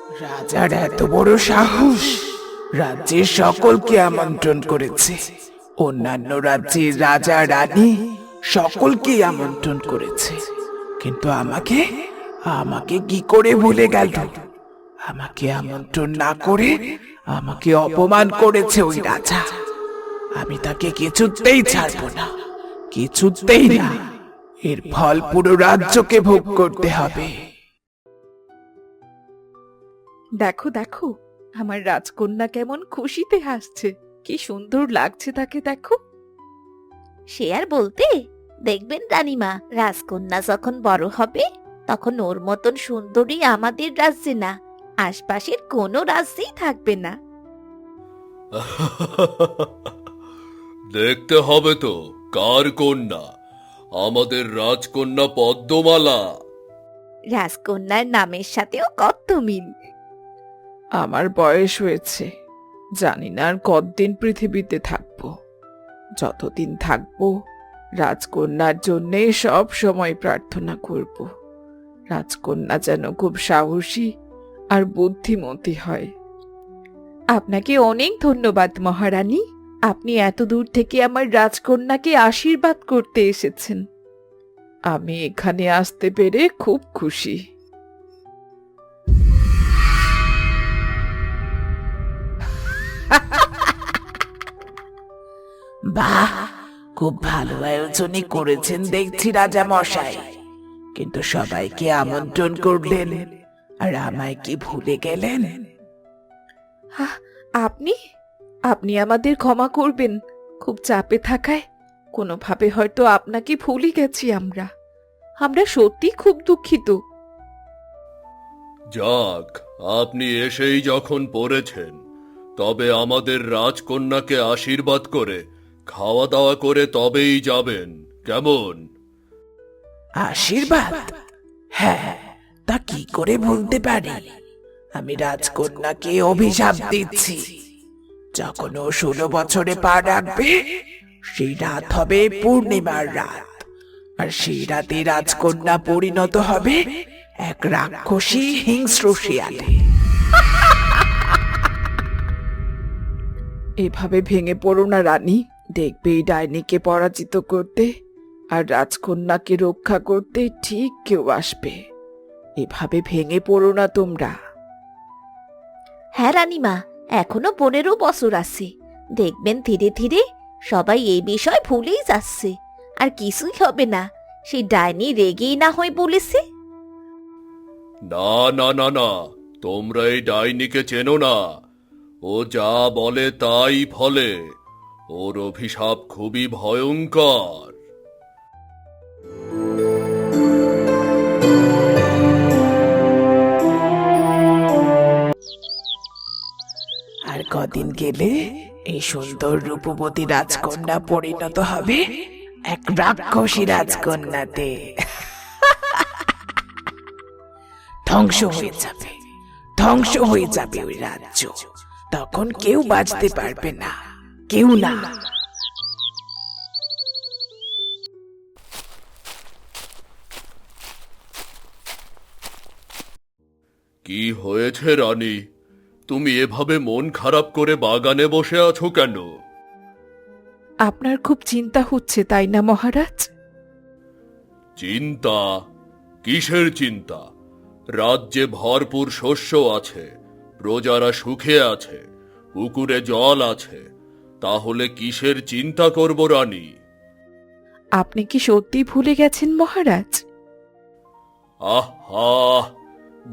রাজার এত বড় সাহস! রাজ্যের সকলকে আমন্ত্রণ করেছে। অন্যান্য রাজ্যের রাজা রানী সকলকেই আমন্ত্রণ করেছে, কিন্তু আমাকে আমাকে কি করে ভুলে গেল? আমাকে আমন্ত্রণ না করে আমাকে অপমান করেছে ওই রাজা। আমি তাকে কিছুতেই ছাড়বো না, কিছুতেই না। এর ফল পুরো রাজ্যকে ভোগ করতে হবে। দেখো দেখো, আমার রাজকন্যা কেমন খুশিতে হাসছে। কি সুন্দর লাগছে তাকে, দেখো। সে আর বলতে, দেখবেন রানীমা, রাজকন্যা যখন বড় হবে তখন ওর মতন সুন্দরী আমাদের রাজ্যে না, আশপাশের কোনো রাজ্যেই থাকবে না। দেখতে হবে তো কার কন্যা। আমাদের রাজকন্যা পদ্মমালা। রাজকন্যার নামের সাথেও কত মিল। আমার বয়স হয়েছে, জানি না আর কতদিন পৃথিবীতে থাকবো। যতদিন থাকবো রাজকন্যার জন্যে সব সময় প্রার্থনা করব। রাজকন্যা যেন খুব সাহসী আর বুদ্ধিমতী হয়। আপনাকে অনেক ধন্যবাদ মহারানী, আপনি এত দূর থেকে আমার রাজকন্যাকে আশীর্বাদ করতে এসেছেন। আমি এখানে আসতে পেরে খুব খুশি। বাহ, খুব ভালো আয়োজনই করেছেন দেখছি রাজা মশাই। কিন্তু সবাইকে আমন্ত্রণ করলেন আর আমায় কি ভুলে গেলেন? আপনি আপনি আমাদের ক্ষমা করবেন। খুব চাপে থাকায় কোনোভাবে হয়তো আপনাকে ভুলে গেছি আমরা। আমরা সত্যি খুব দুঃখিত। যাক, আপনি এসেই যখন পড়েছেন, তবে আমাদের রাজকন্যাকে আশীর্বাদ করে খাওয়া দাওয়া করে তবেই যাবেন, কেমন? আশীর্বাদ? হ্যাঁ, তা কি করে বলতে পারি? আমি রাজকন্যাকে অভিশাপ দিচ্ছি। যখন ও 16 বছরে পা রাখবে, সেই রাত হবে পূর্ণিমার রাত। আর সেই রাতে রাজকন্যা পরিণত হবে এক রাক্ষসী হিংস্র শিয়ালে। এভাবে ভেঙে পড়ো না রানী, দেখবে এই ডাইনিকে পরাজিত করতে আর রাজকন্যাকে রক্ষা করতে ঠিক কেউ আসবে। এভাবে ভেঙে পড়ো না তোমরা। হ্যাঁ রানীমা, এখনো 15 বছর আছে। দেখবেন ধীরে ধীরে সবাই এই বিষয় ভুলেই যাচ্ছে, আর কিছুই হবে না। সেই ডাইনি রেগেই না হয় বলেছে। না না না না, তোমরা এই ডাইনিকে চেনো না। ও যা বলে তাই ফলে। ওর অভিশাপ খুবই ভয়ঙ্কর। আর কদিন গেলে এই সুন্দর রূপবতী রাজকন্যা পরিণত হবে এক রাক্ষসী রাজকন্যাতে। ধ্বংস হয়ে যাবে, ধ্বংস হয়ে যাবে ওই রাজ্য। তখন কেউ বাঁচতে পারবে না, কেউ না। কি হয়েছে রানী? তুমি এভাবে মন খারাপ করে বাগানে বসে আছো কেন? আপনার খুব চিন্তা হচ্ছে তাই না মহারাজ? চিন্তা? কিসের চিন্তা? রাজ্যে ভরপুর শস্য আছে, প্রজারা সুখে আছে, পুকুরে জল আছে, তাহলে কিসের চিন্তা করব রানী? আপনি কি সত্যি ভুলে গেছেন মহারাজ? আহা,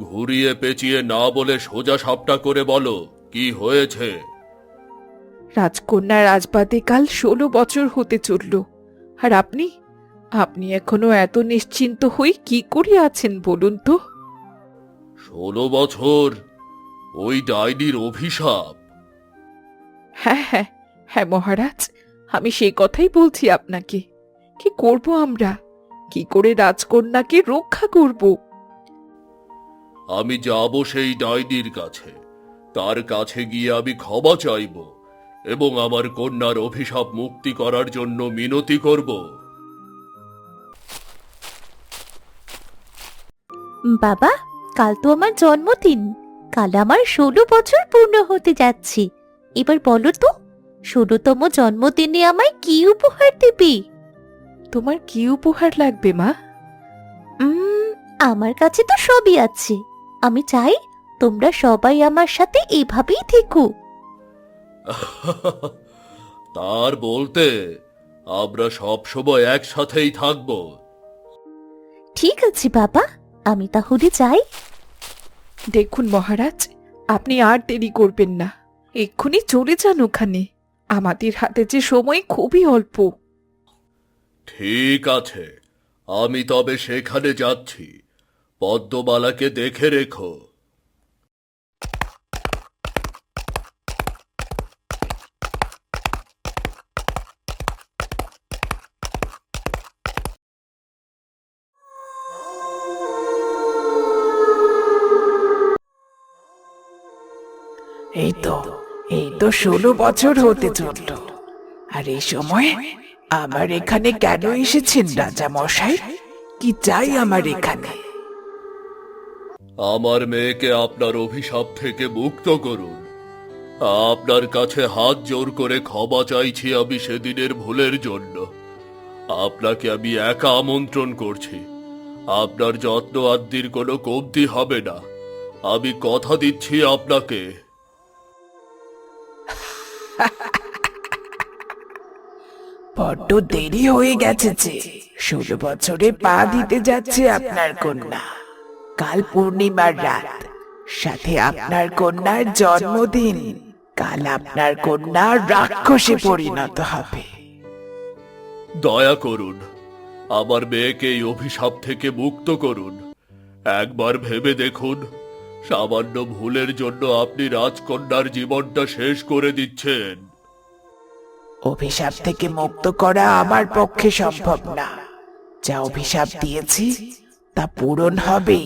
ঘুরিয়ে পেঁচিয়ে না বলে সোজা সাপটা করে বলো, কি হয়েছে? রাজকন্যা রাজবাদে কাল 16 বছর হতে চলল, আর আপনি আপনি এখনো এত নিশ্চিন্ত হয়ে কি করে আছেন বলুন তো? 16 বছর? ওই ডাইনির অভিশাপ? হ্যাঁ হ্যাঁ হ্যাঁ মহারাজ, আমি সেই কথাই বলছি আপনাকে। কি করব আমরা? কি করে রাজকন্যাকে রক্ষা করব? আমি যাব সেই ডাইনির কাছে। তার কাছে গিয়ে আমি ক্ষমা চাইব এবং আমার কন্যার অভিশাপ মুক্তি করার জন্য মিনতি করব। বাবা, কাল তো আমার জন্মদিন। কাল আমার 16 বছর পূর্ণ হতে যাচ্ছে। এবার বলো তো, 16তম জন্মদিনে আমায় কি উপহার দেবে? তোমার কি উপহার লাগবে মা? আমার কাছে তো সবই আছে। আমি চাই তোমরা সবাই আমার সাথে এভাবেই থেকো। তার বলতে আমরা সব সময় একসাথেই থাকবো। ঠিক আছে বাবা, আমি তাহলে যাই। দেখুন মহারাজ, আপনি আর দেরি করবেন না, এক্ষুনি চলে যান ওখানে। আমাদের হাতে যে সময় খুবই অল্প। ঠিক আছে, আমি তবে সেখানে যাচ্ছি। পদ্মমালাকে দেখে রেখো। এই তো 16 বছর হতে চলল। আর এই সময় আমার এখানে কেন এসেছেন রাজা মশাই? কি চাই আমার এখানে? আমার মেয়েকে আপনার অভিশাপ থেকে মুক্ত করুন। আপনার কাছে হাত জোর করে ক্ষমা চাইছি আমি সেদিনের ভুলের জন্য। আপনাকে আমি একা আমন্ত্রণ করছি। আপনার যত্ন আদ্যির কোনো কমতি হবে না, আমি কথা দিচ্ছি আপনাকে। বড্ড দেরি হয়ে গেছে যে। 16 বছরে পা দিতে যাচ্ছে আপনার কন্যা। কাল পূর্ণিমার রাত, সাথে আপনার কন্যার জন্মদিন। কাল আপনার কন্যা রাক্ষসে পরিণত হবে। দয়া করুন, আমার মেয়েকে এই অভিশাপ থেকে মুক্ত করুন। একবার ভেবে দেখুন, সামান্য ভুলের জন্য আপনি রাজকন্যার জীবনটা শেষ করে দিচ্ছেন। অভিশাপ থেকে মুক্ত করা আমার পক্ষে সম্ভব না। যা অভিশাপ দিয়েছি তা পূরণ হবে।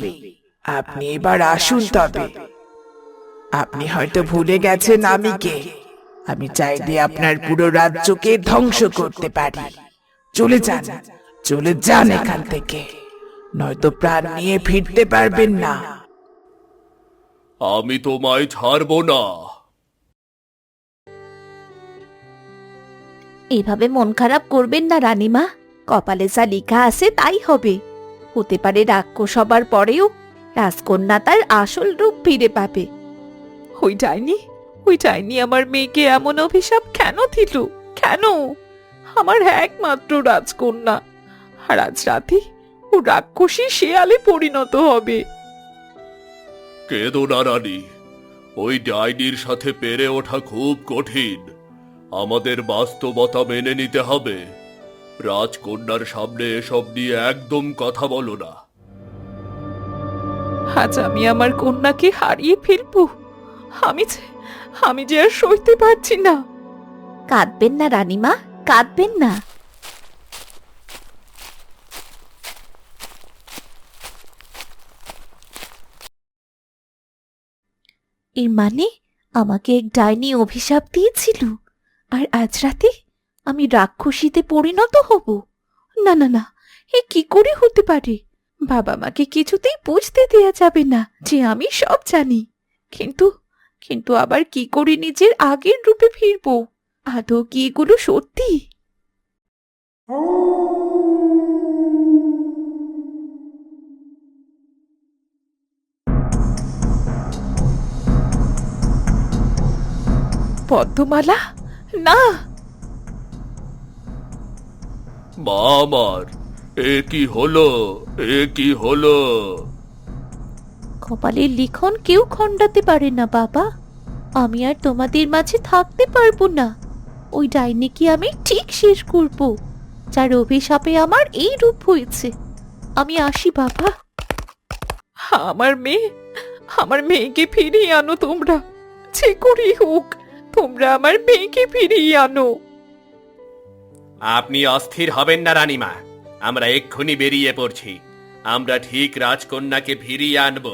আপনি এবার আসুন তবে। আপনি হয়তো ভুলে গেছেন আমি কে। আমি চাইলে আপনার পুরো রাজ্যকে ধ্বংস করতে পারি। চলে যান, চলে যান এখান থেকে, নয়তো প্রাণ নিয়ে ফিরতে পারবেন না। আমি তোমায় ছাড়ব না। এভাবে মন খারাপ করবেন না রানীমা। কপালে যা লেখা আছে তাই হবে। হতে পারে রাক্ষস হবার পরেও রাজকন্যা তার আসল রূপ ফিরে পাবে। ওই ডাইনি আমার মেয়েকে এমন অভিশাপ কেন দিল? কেন? আমার একমাত্র রাজকন্যা, আর আজ রাতে ও রাক্ষসী শেয়ালে পরিণত হবে। কেঁদো না রানী, ওই ডাইনির সাথে পেরে ওঠা খুব কঠিন। আমাদের বাস্তবতা মেনে নিতে হবে। রাজকন্যার সামনে এসব নিয়ে একদম কথা বলো না। আজ আমি আমার কন্যাকে হারিয়ে ফেলবো। আমি যে আর সইতে পারছি না। কাঁদবেন না রানীমা, কাঁদবেন না। এর মানে আমাকে এক ডাইনি অভিশাপ দিয়েছিল, আর আজ রাতে আমি রাক্ষসীতে পরিণত হব? না না না, এ কি করে হতে পারে? বাবা মাকে কিছুতেই বুঝতে দেয়া যাবে না যে আমি সব জানি। কিন্তু কিন্তু আবার কি করে নিজের আগের রূপে ফিরবো? আদৌ কি এগুলো সত্যি? পদ্মমালা, না! মা আমার, এ কি হলো? এ কি হলো? কপালের লিখন কেউ খণ্ডাতে পারে না বাবা। আমি আর তোমাদের মাঝে থাকতে পারবো না। ওই ডাইনিকে আমি ঠিক শেষ করব, যার অভিশাপে আমার এই রূপ হয়েছে। আমি আসি বাবা। আমার মেয়েকে ফিরিয়ে আনো তোমরা। যে করেই হোক, তোমরা আমার মেয়েকে ফিরিয়ে আনো। আপনি অস্থির হবেন না রানীমা, আমরা এক্ষুনি বেরিয়ে পড়ছি। আমরা ঠিক রাজকন্যাকে ফিরিয়ে আনব।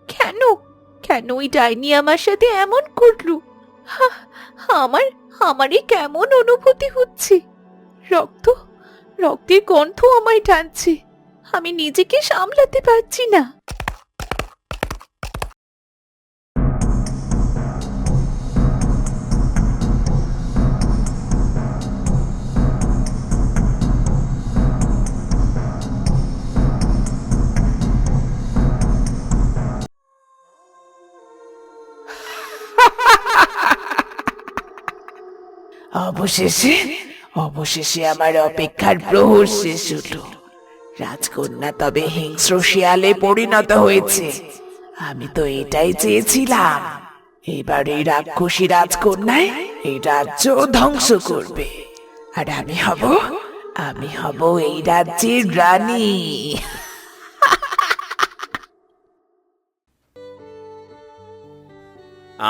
কেন কেন ওই ডাইনি আমার সাথে এমন করলো? আমার আমারই কেমন অনুভূতি হচ্ছে। রক্ত, রক্তের গন্ধ আমায় টানছে। আমি নিজেকে সামলাতে পারছি না। অবশেষে অবশেষে আমার অপেক্ষার প্রহর শেষ হলো। রাজকন্যা তবে হিংস্র শিয়ালে পরিণত হয়েছে। আমি তো এটাই চেয়েছিলাম। এবার এই রাক্ষসী রাজকন্যায় এই রাজ্য ধ্বংস করবে, আর আমি হব এই রাজ্যের রানী।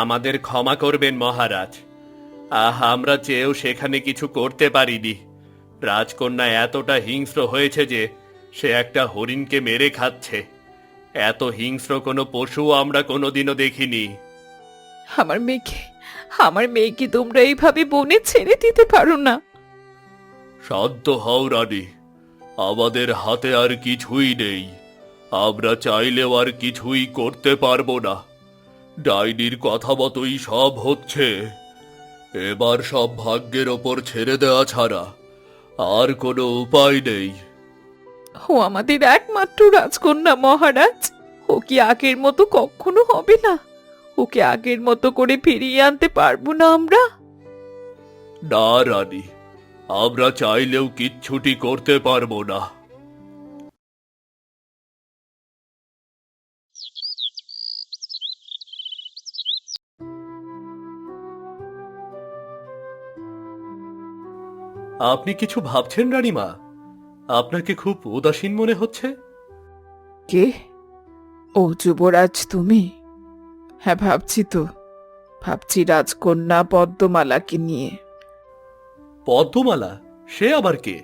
আমাদের ক্ষমা করবেন মহারাজ। আমরা চেয়েও সেখানে কিছু করতে পারিনি। রাজকন্যা এতটা হিংস্র হয়েছে যে সে একটা হরিণকে মেরে খাচ্ছে। এত হিংস্র কোনো পশু আমরা কোনোদিনও দেখিনি। আমার মেয়েকে তোমরা এইভাবে বনে ছেড়ে দিতে পারো না। শান্ত হও রানী, আমাদের হাতে আর কিছুই নেই। আমরা চাইলেও আর কিছুই করতে পারবো না। ডাইনির কথা মতোই সব হচ্ছে। এবার সব ভাগ্যের ওপর ছেড়ে দেওয়া ছাড়া আর কোনো উপায় নেই। ও আমাদের একমাত্র রাজকন্যা মহারাজ। ও কি আগের মতো কখনো হবে না? ওকে আগের মতো করে ফিরিয়ে আনতে পারবো না আমরা? না রানী, আমরা চাইলেও কিচ্ছুটি করতে পারবো না। আপনি কিছু ভাবছেন রানীমা? আপনাকে খুব উদাসীন মনে হচ্ছে। কে? ও যুবরাজ তুমি? হ্যাঁ, ভাবছি রাজকন্যা পদ্মমালাকে নিয়ে। পদ্মমালা? সে আবার কে?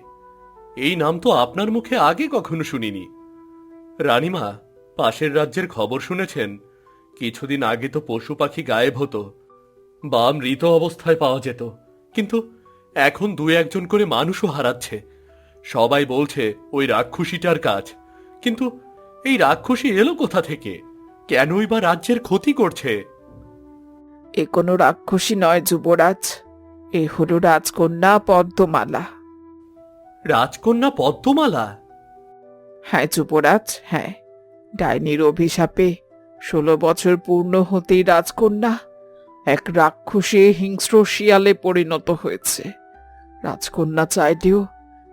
এই নাম তো আপনার মুখে আগে কখনো শুনিনি। রানীমা, পাশের রাজ্যের খবর শুনেছেন? কিছুদিন আগে তো পশু পাখি গায়েব হতো বা মৃত অবস্থায় পাওয়া যেত, কিন্তু এখন দু একজন করে মানুষও হারাচ্ছে। সবাই বলছে ওই রাক্ষসীটার কাজ। কিন্তু এই রাক্ষসী এলো কোথা থেকে? কেনই বা রাজ্যের ক্ষতি করছে? এ কোনো রাক্ষসী নয় যুবরাজ, এ হলো রাজকন্যা পদ্মমালা। রাজকন্যা পদ্মমালা? হ্যাঁ যুবরাজ, হ্যাঁ। ডাইনির অভিশাপে 16 বছর পূর্ণ হতেই রাজকন্যা এক রাক্ষসী হিংস্র শিয়ালে পরিণত হয়েছে। রাজকন্যা চাইলেও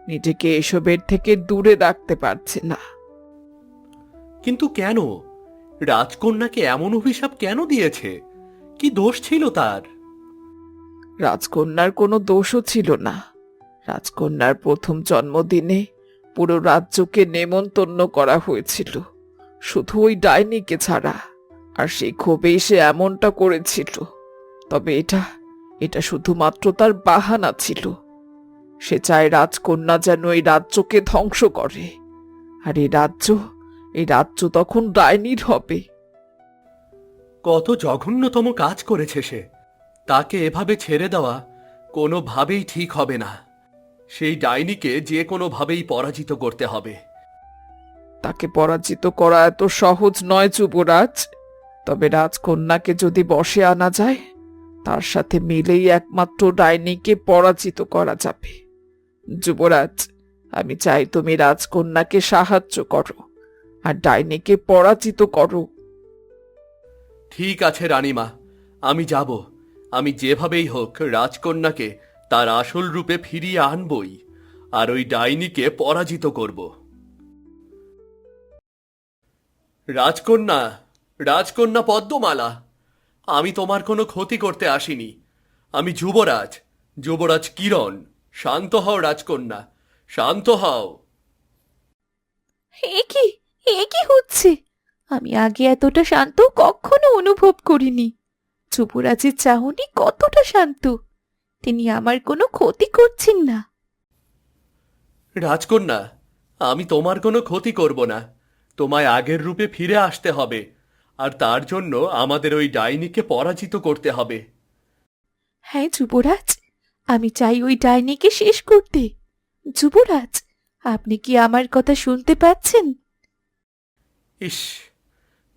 নিজেকে এসবের থেকে দূরে রাখতে পারছে না। কিন্তু কেন? রাজকন্যাকে এমন অভিশাপ কেন দিয়েছে? কি দোষ ছিল তার? রাজকন্যার কোনো দোষও ছিল না। রাজকন্যার প্রথম জন্মদিনে পুরো রাজ্যকে নেমন্তন্ন করা হয়েছিল, শুধু ওই ডাইনিকে ছাড়া। আর সেই ক্ষোভেই সে এমনটা করেছিল। তবে এটা শুধুমাত্র তার বাহানা ছিল। সে চায় রাজকন্যা যেন এই রাজ্যকে ধ্বংস করে, আর এই রাজ্য তখন ডাইনির হবে। কত জঘন্যতম কাজ করেছে সে! তাকে এভাবে ছেড়ে দেওয়া কোনোভাবেই ঠিক হবে না। সেই ডাইনিকে যে কোনোভাবেই পরাজিত করতে হবে। তাকে পরাজিত করা এত সহজ নয় যুবরাজ। তবে রাজকন্যাকে যদি বশে আনা যায়, তার সাথে মিলেই একমাত্র ডাইনিকে পরাজিত করা যাবে। যুবরাজ, আমি চাই তুমি রাজকন্যাকে সাহায্য করো আর ডাইনিকে পরাজিত করো। ঠিক আছে রানীমা, আমি যাব। আমি যেভাবেই হোক রাজকন্যাকে তার আসল রূপে ফিরিয়ে আনবই, আর ওই ডাইনিকে পরাজিত করব। রাজকন্যা, রাজকন্যা পদ্মমালা, আমি তোমার কোনো ক্ষতি করতে আসিনি। আমি যুবরাজ কিরণ। শান্ত হও রাজকন্যা, শান্ত হও। এ কি হচ্ছে? আমি আগে এতটা শান্ত কখনো অনুভব করিনি। যুবরাজের চাহনি কতটা শান্ত! তিনি আমার কোনো ক্ষতি করছেন না। রাজকন্যা, আমি তোমার কোনো ক্ষতি করব না। তোমায় আগের রূপে ফিরে আসতে হবে, আর তার জন্য আমাদের ওই ডাইনিকে পরাজিত করতে হবে। হ্যাঁ যুবরাজ, আমি চাই ওই ডাইনিকে শেষ করতে। যুবরাজ, আপনি কি আমার কথা শুনতে পাচ্ছেন? ইস,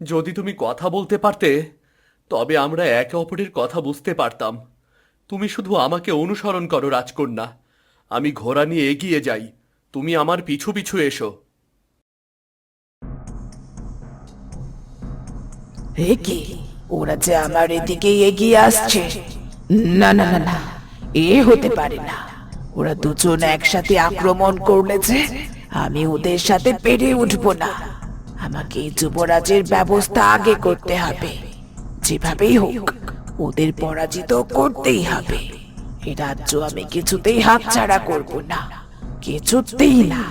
যদি তুমি কথা বলতে পারতে তবে আমরা একে অপরের কথা বুঝতে পারতাম। তুমি শুধু আমাকে অনুসরণ করো রাজকন্যা। আমি ঘোড়া নিয়ে এগিয়ে যাই, তুমি আমার পিছু পিছু এসো। এ কি, ওরা যে আমার এদিকে এগিয়ে আসছে। না না না না, এ হতে পারে না। ওরা দুজন একসাথে আক্রমণ করলে যে আমি ওদের সাথে পেরে উঠবো না। আমাকে এই যুবরাজের ব্যবস্থা আগে করতে হবে। যেভাবেই হোক ওদের পরাজিত করতেই হবে। এই রাজ্য আমি কিছুতেই হাতছাড়া করব না, কিছুতেই না।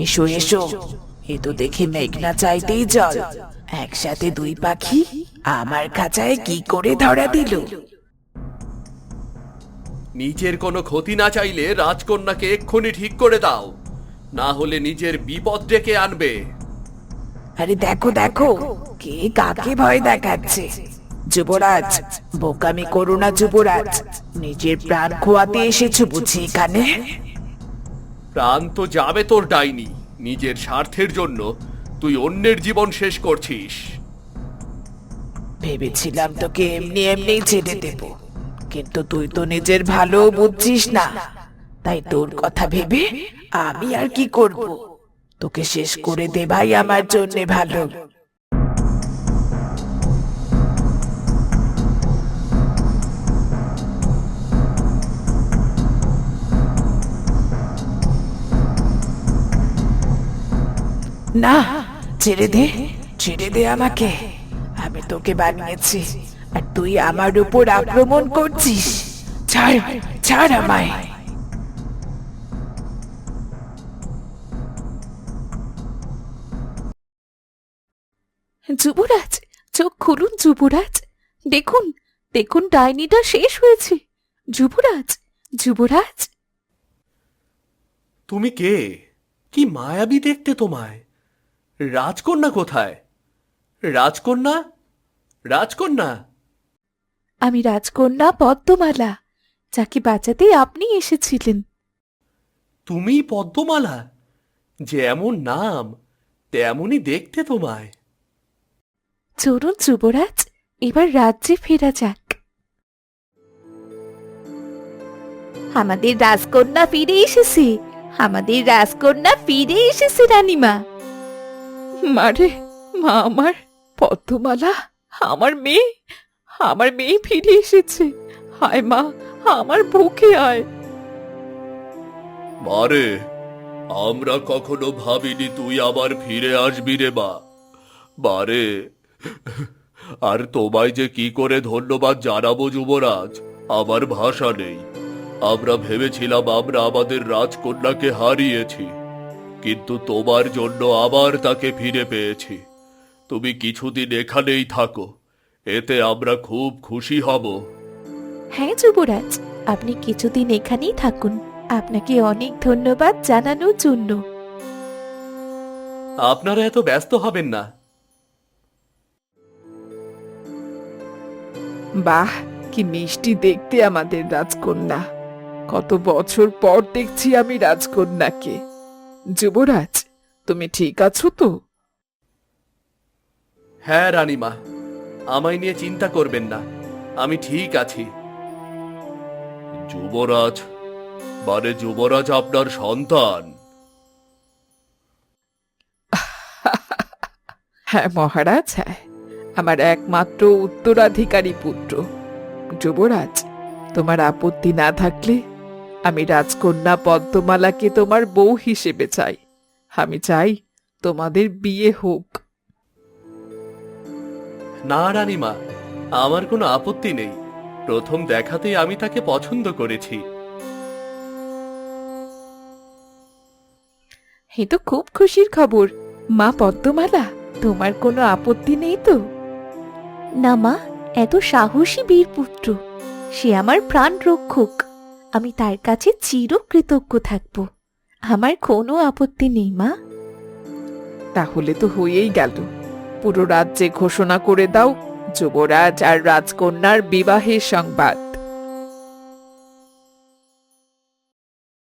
এসো এসো, এ তো দেখি মেঘনা চাইতেই জল। একসাথে দুই পাখি আমার খাঁচায় কি করে ধরা দিল। নিজের কোনো ক্ষতি না চাইলে রাজকন্যাকে এক্ষুনি ঠিক করে দাও, না হলে নিজের বিপদ ডেকে আনবে। আরে দেখো দেখো, কে কাকে ভয় দেখাচ্ছে। যুবরাজ, বোকামি করো না যুবরাজ। নিজের প্রাণ খোয়াতে এসেছো বুঝি এখানে? প্রাণ তো যাবে তোর ডাইনি। নিজের স্বার্থের জন্য তুই অন্যের জীবন শেষ করছিস। ভেবেছিলাম তোকে এমনি এমনি ছেড়ে দেব, কিন্তু তুই তো নিজের ভালো বুঝছিস না। তাই তোর কথা ভেবে আমি আর কি করব, তোকে শেষ করে দেবাই আমার জন্য ভালো। না, ছেড়ে দে, ছেড়ে দে আমাকে। আমি তোকে বানিয়েছি আর তুই আমার উপর আক্রমণ করছিস। ছাড়, ছাড় আমায়। যুবরাজ, চোখ খুলুন যুবরাজ। দেখুন, দেখুন, ডাইনিটা শেষ হয়েছে। যুবরাজ, যুবরাজ। তুমি কে? কি মায়াবী দেখতে তোমায়। রাজকন্যা কোথায়? রাজকন্যা, রাজকন্যা। আমি রাজকন্যা পদ্মমালা, যাকে বাঁচাতে আপনি এসেছিলেন। তুমি পদ্মমালা? যেমন নাম তেমনই দেখতে তোমায়। চলুন যুবরাজ, এবার রাজ্যে ফেরা যাক। আমাদের রাজকন্যা ফিরে এসেছে, আমাদের রাজকন্যা ফিরে এসেছে রানীমা। মারে, মা আমার, পদ্মমালা, আমার মেয়ে ফিরে এসেছে। হায় মা, আমার বুকে আয়। মারে, আমরা কখনো ভাবিনি তুই আবার ফিরে আসবি রে মা। মারে, আর তোমায় যে কি করে ধন্যবাদ জানাবো যুবরাজ, আমার ভাষা নেই। আমরা ভেবেছিলাম আমরা আমাদের রাজকন্যাকে হারিয়েছি, কিন্তু তোমার জন্য আবার তাকে ফিরে পেয়েছি। তুমি কিছুদিন এখানেই থাকো, এতে আমরা খুব খুশি হব। হ্যাঁ যুবরাজ, আপনি কিছুদিন এখানেই থাকুন। আপনাকে অনেক ধন্যবাদ জানানোর জন্য। আপনারা এত ব্যস্ত হবেন না। বাহ, কি মিষ্টি দেখতে আমাদের রাজকন্যা। কত বছর পর দেখছি আমি রাজকন্যাকে। যুবরাজ, তুমি ঠিক আছো তো? হ্যাঁ রানীমা, আমায় নিয়ে চিন্তা করবেন না, আমি ঠিক আছি। যুবরাজ, মানে যুবরাজ আপনার সন্তান? হ্যাঁ মহারাজ, হ্যাঁ, আমার একমাত্র উত্তরাধিকারী পুত্র। যুবরাজ, তোমার আপত্তি না থাকলে আমি রাজকন্যা পদ্মমালাকে তোমার বউ হিসেবে চাই। আমি চাই তোমাদের বিয়ে হোক। না রানীমা, আমার কোনো আপত্তি নেই। প্রথম দেখাতেই আমি তাকে পছন্দ করেছি। এ তো খুব খুশির খবর। মা পদ্মমালা, তোমার কোনো আপত্তি নেই তো? না মা, এত সাহসী বীর পুত্র, সে আমার প্রাণ রক্ষক। আমি তার কাছে চিরকৃতজ্ঞ থাকব। আমার কোনো আপত্তি নেই মা। তাহলে তো হয়েই গেল। পুরো রাজ্যে ঘোষণা করে দাও যুবরাজ আর রাজকন্যার বিবাহের সংবাদ।